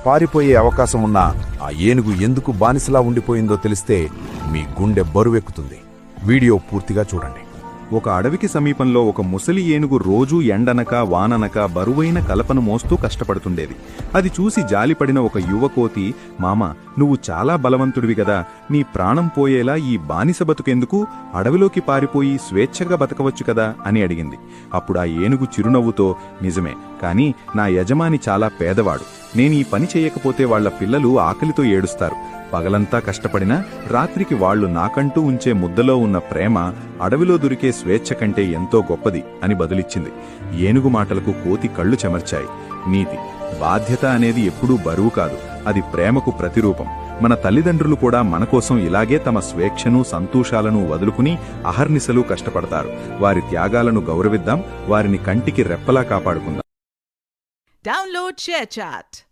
పారిపోయే అవకాశం ఉన్నా ఆ ఏనుగు ఎందుకు బానిసలా ఉండిపోయిందో తెలిస్తే మీ గుండె బరువెక్కుతుంది. వీడియో పూర్తిగా చూడండి. ఒక అడవికి సమీపంలో ఒక ముసలి ఏనుగు రోజూ ఎండనక వాననక బరువైన కలపను మోస్తూ కష్టపడుతుండేది. అది చూసి జాలిపడిన ఒక యువకోతి, మామ, నువ్వు చాలా బలవంతుడివి గదా, నీ ప్రాణం పోయేలా ఈ బానిస బతుకెందుకు, అడవిలోకి పారిపోయి స్వేచ్ఛగా బతకవచ్చు కదా అని అడిగింది. అప్పుడు ఆ ఏనుగు చిరునవ్వుతో, నిజమే, కానీ నా యజమాని చాలా పేదవాడు. నేను ఈ పని చేయకపోతే వాళ్ల పిల్లలు ఆకలితో ఏడుస్తారు. పగలంతా కష్టపడినా రాత్రికి వాళ్లు నాకంటూ ఉంచే ముద్దలో ఉన్న ప్రేమ అడవిలో దొరికే స్వేచ్ఛ కంటే ఎంతో గొప్పది అని బదులిచ్చింది. ఏనుగు మాటలకు కోతి కళ్ళు చెమర్చాయి. నీతి, బాధ్యత అనేది ఎప్పుడూ బరువు కాదు, అది ప్రేమకు ప్రతిరూపం. మన తల్లిదండ్రులు కూడా మనకోసం ఇలాగే తమ స్వేచ్ఛను సంతోషాలను వదులుకుని అహర్నిశలు కష్టపడతారు. వారి త్యాగాలను గౌరవిద్దాం, వారిని కంటికి రెప్పలా కాపాడుకుందాం. Download ShareChat.